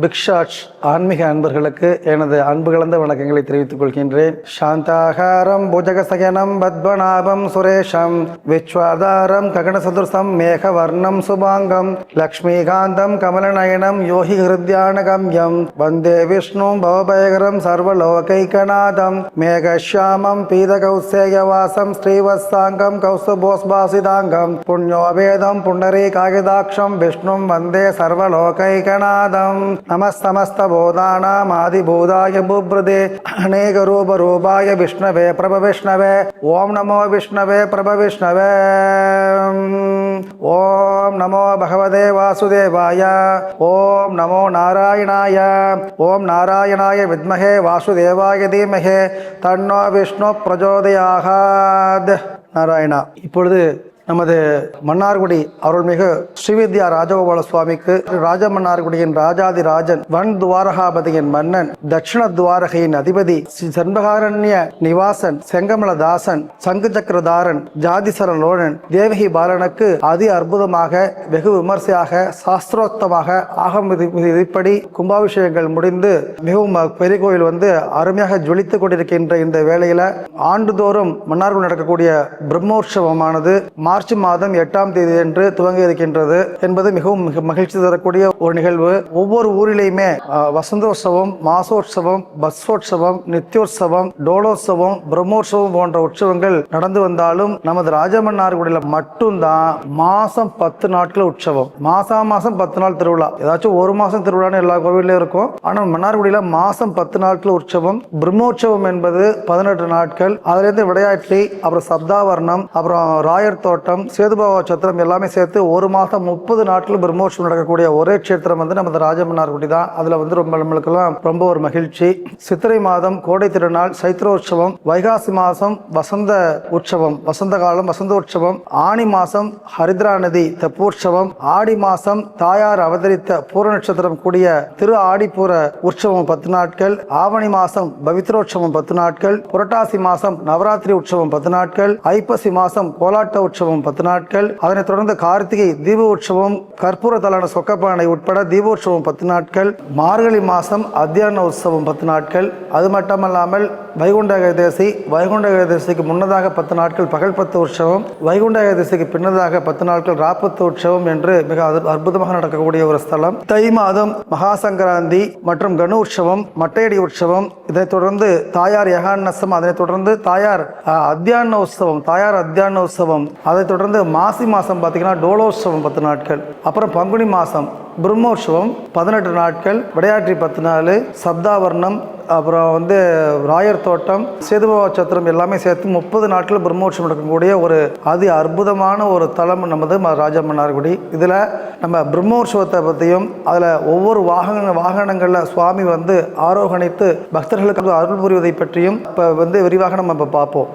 பிக்ஷாட்ச் ஆன்மீக அன்பர்களுக்கு எனது அன்பு கலந்த வணக்கங்களை தெரிவித்துக் கொள்கின்றேன். சாந்தாகாரம் புஜகசயனம் பத்மநாபம் சுரேஷம் விஸ்வாதாரம் ககன சதுர்சம் மேகவர்ணம் சுபாங்கம் லக்ஷ்மிகாந்தம் கமலநயனம் யோகி ஹிருத்யானகம்யம் வந்தே விஷ்ணு பவபயகரம் சர்வலோகைகநாதம் மேகஷ்யாமம் பீதகௌசேயவாசம் ஸ்ரீவத்சாங்கம் கௌஸ்துபோஸ்பாசிதாங்கம் புண்ணியோபேதம் புண்டரீ காகிதாட்சம் விஷ்ணும் வந்தே சர்வலோகைகநாதம் நமஸ்தமஸ்தபோதானாம் ஆதிபூதாய புப்ரதே அநேகரூபரூபாய விஷ்ணவே பிரபவிஷ்ணவே ஓம் நமோ விஷ்ணவே பிரபவிஷ்ணவே ஓம் நமோ பகவதே வாசுதேவாய ஓம் நமோ நாராயணாய ஓம் நாராயணாய வித்மஹே வாசுதேவாய தீமஹே தன்னோ விஷ்ணு பிரச்சோதயாத். நாராயணா. இப்பொழுது நமது மன்னார்குடி அருள்மிகு ஸ்ரீவித்யா ராஜகோபால சுவாமிக்கு ராஜமன்னார்குடியின் ராஜாதிராஜன் வன் துவாரகாபதியின் மன்னன் தட்சிண துவாரகையின் அதிபதி ஸ்ரீ சண்பகாரண்ய நிவாசன் செங்கமலதாசன் சங்கு சக்கரதாரன் ஜாதிசரலோழன் தேவகி பாலனுக்கு அதி அற்புதமாக வெகு விமர்சையாக சாஸ்திரோக்தமாக ஆகம் விதிப்படி கும்பாபிஷேகங்கள் முடிந்து மிகவும் பெரிய கோயில் அருமையாக ஜொலித்துக் கொண்டிருக்கின்ற இந்த வேளையில ஆண்டுதோறும் மன்னார்குடி நடக்கக்கூடிய பிரம்மோற்சவமானது மார்ச் மாதம் 8ஆம் தேதி என்று துவங்கி இருக்கின்றது என்பது மிகவும் மகிழ்ச்சி தரக்கூடிய ஒரு நிகழ்வு. ஒவ்வொரு ஊரிலேயுமே வசந்தோற்சவம், மாசோற்சவம், பஸ்ஸோற்சவம், நித்தியோற்சவம், டோலோற்சவம், பிரம்மோற்சவம் போன்ற உற்சவங்கள் நடந்து வந்தாலும் நமது ராஜமன்னார்குடியில மட்டும்தான் மாசம் 10 நாட்கள் உற்சவம். மாசம் 10 நாள் திருவிழா. ஏதாச்சும் ஒரு மாசம் திருவிழான்னு எல்லா கோவிலையும் இருக்கும். ஆனால் மன்னார்குடியில மாசம் 10 நாட்கள் உற்சவம். பிரம்மோற்சவம் என்பது 18 நாட்கள். அதுல இருந்து விளையாட்டி, அப்புறம் சப்தாவர்ணம், அப்புறம் ராயர் தோட்டம், சேதுபாவா சத்திரம் எல்லாமே சேர்த்து ஒரு மாதம் 30 நாட்கள் பிரம்மோற்சவம் நடக்கக்கூடிய ஒரே கஷேத்திரம் நமது ராஜமன்னார்குடி தான். அதுல நம்மளுக்கெல்லாம் ரொம்ப ஒரு மகிழ்ச்சி. சித்திரை மாதம் கோடை திருநாள் சைத்ரோற்சவம், வைகாசி மாதம் வசந்த உற்சவம், வசந்த காலம் வசந்தோற்சவம், ஆனி மாதம் ஹரித்ரா நதி தெப்போற்சவம், ஆடி மாதம் தாயார் அவதரித்த பூர நட்சத்திரம் கூடிய திரு ஆடிப்பூர உற்சவம் 10 நாட்கள், ஆவணி மாதம் பவித்ரோற்சவம் 10 நாட்கள், புரட்டாசி மாதம் நவராத்திரி உற்சவம் 10 நாட்கள், ஐப்பசி மாதம் கோலாட்ட உற்சவம் 10 நாட்கள், அதனைத் தொடர்ந்து கார்த்திகை தீப உற்சவம், கற்பூர தலான சொக்கப்பானை உட்பட தீபோற்சவம் 10 நாட்கள், மார்கழி மாதம் அத்தியான உற்சவம் 10 நாட்கள். அது மட்டுமல்லாமல் வைகுண்ட ஏகாதசிக்கு முன்னதாக 10 நாட்கள் பகல் 10 உற்சவம், வைகுண்ட ஏகாதசிக்கு பின்னதாக 10 நாட்கள் ராப்பத்து உற்சவம் என்று மிக அற்புதமாக நடக்கக்கூடிய ஒரு ஸ்தலம். தை மாதம் மகா சங்கராந்தி மற்றும் கணு உற்சவம், மட்டையடி உற்சவம், இதைத் தொடர்ந்து தாயார் யகான்னசம், அதனைத் தொடர்ந்து தாயார் அத்தியான உற்சவம், அதைத் தொடர்ந்து மாசி மாதம் பார்த்தீங்கன்னா டோலோற்சவம் 10 நாட்கள், அப்புறம் பங்குனி மாதம் பிரம்மோற்சவம் 18 நாட்கள், விளையாட்டி 10 நாள், சப்தாவர்ணம், அப்புறம் ராயர் தோட்டம், சேதுபாவா சத்திரம் எல்லாமே சேர்த்து 30 நாட்கள் பிரம்மோற்சவம் நடக்கக்கூடிய ஒரு அதி அற்புதமான ஒரு தலம் நமது ராஜமன்னார்குடி. இதில் நம்ம பிரம்மோற்சவத்தை பற்றியும் அதில் ஒவ்வொரு வாகனங்களில் சுவாமி ஆரோகணித்து பக்தர்களுக்கு அருள் புரிவதை பற்றியும் இப்போ விரிவாக நம்ம பார்ப்போம்.